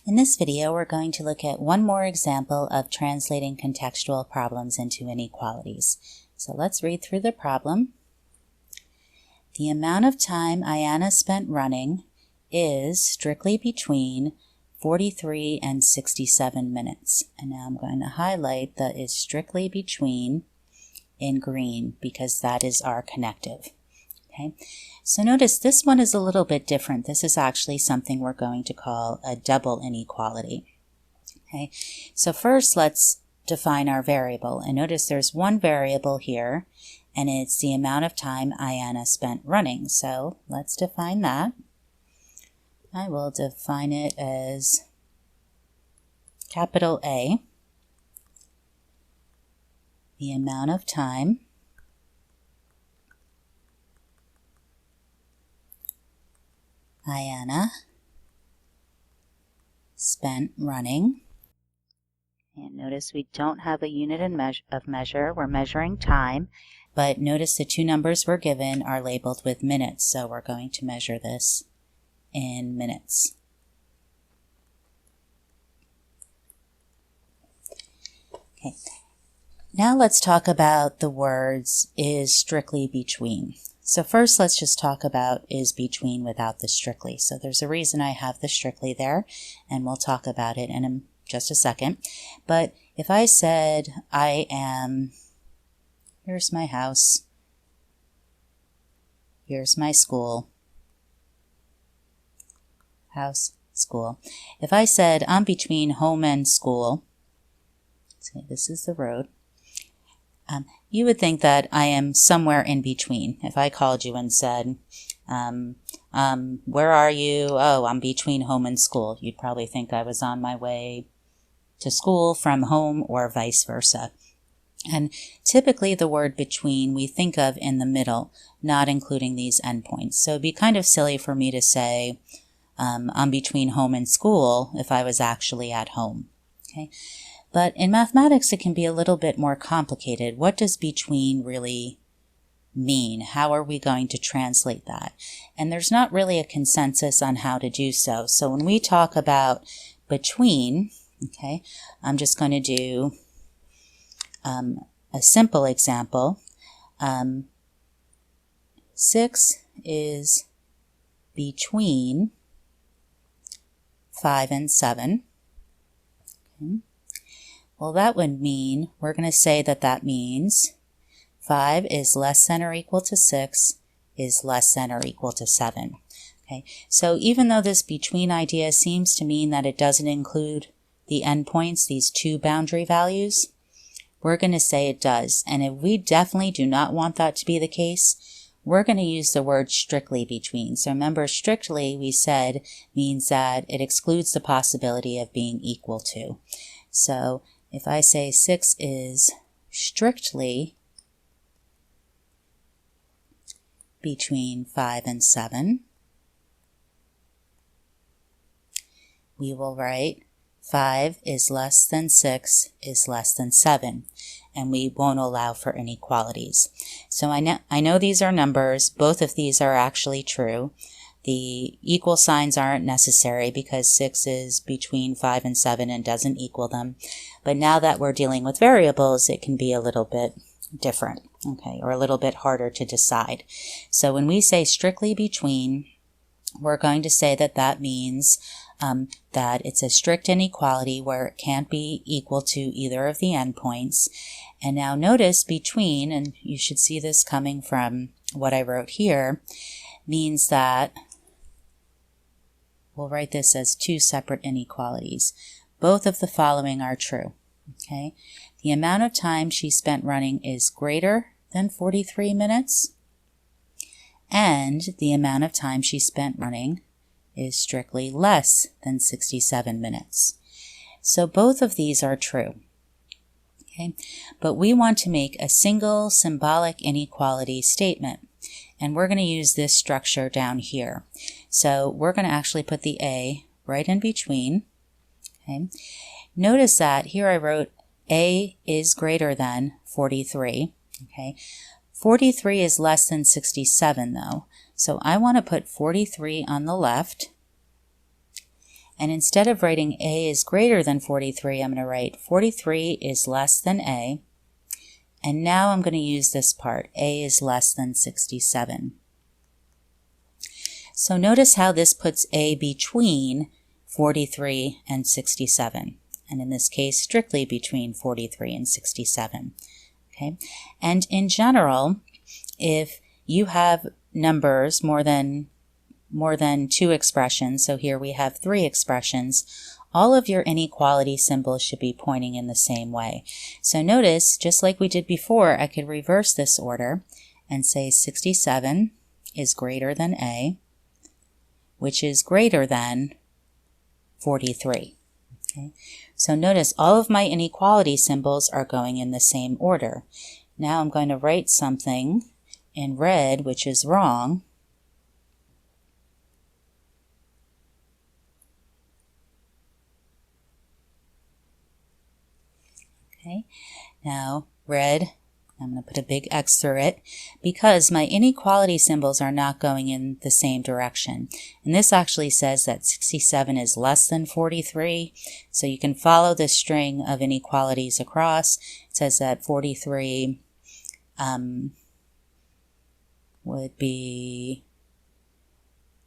In this video, we're going to look at one more example of translating contextual problems into inequalities. So let's read through the problem. The amount of time Ayana spent running is strictly between 43 and 67 minutes. And now I'm going to highlight the is strictly between in green because that is our connective. Okay, so notice this one is a little bit different. This is actually something we're going to call a double inequality. Okay, so first let's define our variable. And notice there's one variable here, and it's the amount of time Ayana spent running. So let's define that. I will define it as capital A, the amount of time Ayana spent running. And notice we don't have a unit of measure. We're measuring time, but notice the two numbers we're given are labeled with minutes, so we're going to measure this in minutes. Okay. Now let's talk about the words is strictly between. So first let's just talk about is between without the strictly. So there's a reason I have the strictly there, and we'll talk about it in just a second. But if I said I am, here's my house, here's my school, house, school. If I said I'm between home and school, say this is the road, you would think that I am somewhere in between. If I called you and said, where are you? Oh, I'm between home and school. You'd probably think I was on my way to school from home or vice versa. And typically the word between we think of in the middle, not including these endpoints. So it'd be kind of silly for me to say, I'm between home and school if I was actually at home. Okay. But in mathematics, it can be a little bit more complicated. What does between really mean? How are we going to translate that? And there's not really a consensus on how to do so. So when we talk about between, okay, I'm just going to do a simple example. 6 is between 5 and 7. Okay. Well, that would mean, we're going to say that that means 5 is less than or equal to 6 is less than or equal to 7. Okay, so even though this between idea seems to mean that it doesn't include the endpoints, these two boundary values, we're going to say it does. And if we definitely do not want that to be the case, we're going to use the word strictly between. So remember, strictly, we said, means that it excludes the possibility of being equal to. So if I say 6 is strictly between 5 and 7, we will write 5 is less than 6 is less than 7, and we won't allow for inequalities. So I know these are numbers. Both of these are actually true. The equal signs aren't necessary because 6 is between 5 and 7 and doesn't equal them. But now that we're dealing with variables, it can be a little bit different, okay, or a little bit harder to decide. So when we say strictly between, we're going to say that that means that it's a strict inequality where it can't be equal to either of the endpoints. And now notice between, and you should see this coming from what I wrote here, means that we'll write this as two separate inequalities. Both of the following are true. Okay, the amount of time she spent running is greater than 43 minutes, and the amount of time she spent running is strictly less than 67 minutes. So both of these are true. Okay, but we want to make a single symbolic inequality statement. And we're going to use this structure down here. So we're going to actually put the A right in between. Okay. Notice that here I wrote A is greater than 43. Okay. 43 is less than 67 though. So I want to put 43 on the left And instead of writing A is greater than 43, I'm going to write 43 is less than A. And now I'm going to use this part, A is less than 67. So notice how this puts A between 43 and 67. And in this case, strictly between 43 and 67. Okay? And in general, if you have numbers more than 2 expressions, so here we have 3 expressions, all of your inequality symbols should be pointing in the same way. So notice, just like we did before, I could reverse this order and say 67 is greater than A, which is greater than 43. Okay? So notice all of my inequality symbols are going in the same order. Now I'm going to write something in red, which is wrong. Okay, now red, I'm going to put a big X through it because my inequality symbols are not going in the same direction. And this actually says that 67 is less than 43. So you can follow the string of inequalities across. It says that 43 would be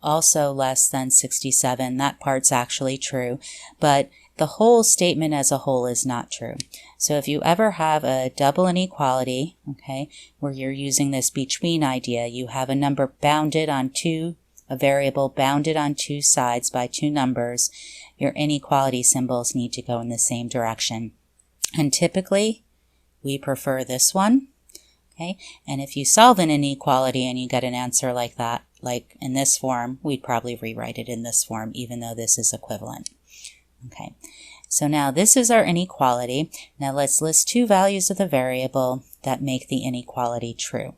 also less than 67. That part's actually true, but the whole statement as a whole is not true. So if you ever have a double inequality, okay, where you're using this between idea, you have a number bounded on a variable bounded on 2 sides by 2 numbers, your inequality symbols need to go in the same direction. And typically, we prefer this one, okay? And if you solve an inequality and you get an answer like that, like in this form, we'd probably rewrite it in this form, even though this is equivalent. Okay, so now this is our inequality. Now let's list 2 values of the variable that make the inequality true.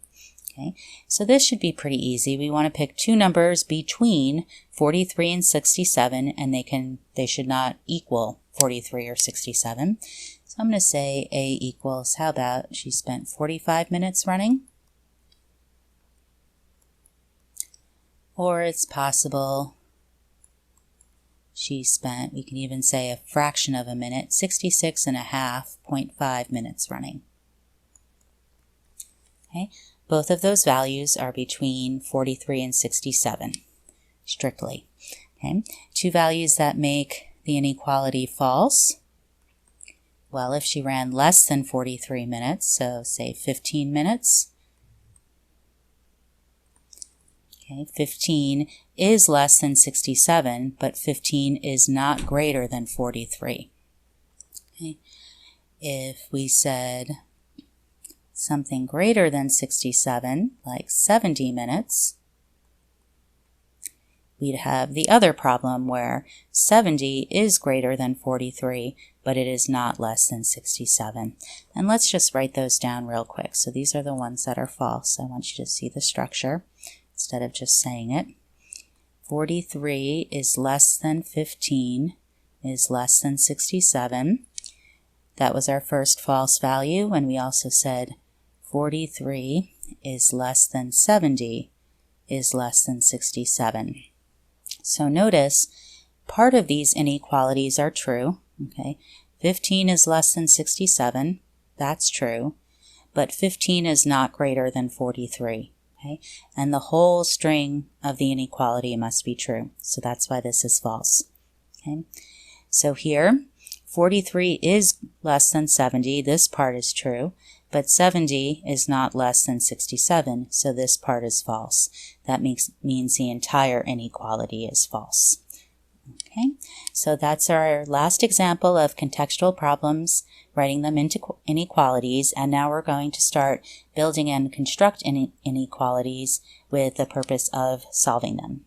Okay, so this should be pretty easy. We want to pick 2 numbers between 43 and 67, and they should not equal 43 or 67. So I'm going to say A equals, how about she spent 45 minutes running? Or it's possible she spent, we can even say a fraction of a minute, 66.5 minutes running. Okay, both of those values are between 43 and 67, strictly. Okay, 2 values that make the inequality false. Well, if she ran less than 43 minutes, so say 15 minutes, okay, 15 is less than 67, but 15 is not greater than 43. Okay. If we said something greater than 67, like 70 minutes, we'd have the other problem where 70 is greater than 43, but it is not less than 67. And let's just write those down real quick. So these are the ones that are false. I want you to see the structure instead of just saying it. 43 is less than 15 is less than 67. That was our first false value, and we also said 43 is less than 70 is less than 67. So notice part of these inequalities are true. Okay, 15 is less than 67, that's true, but 15 is not greater than 43. Okay, and the whole string of the inequality must be true, so that's why this is false. Okay, so here 43 is less than 70, this part is true, but 70 is not less than 67, so this part is false. That means the entire inequality is false. Okay, so that's our last example of contextual problems, writing them into inequalities, and now we're going to start building and construct inequalities with the purpose of solving them.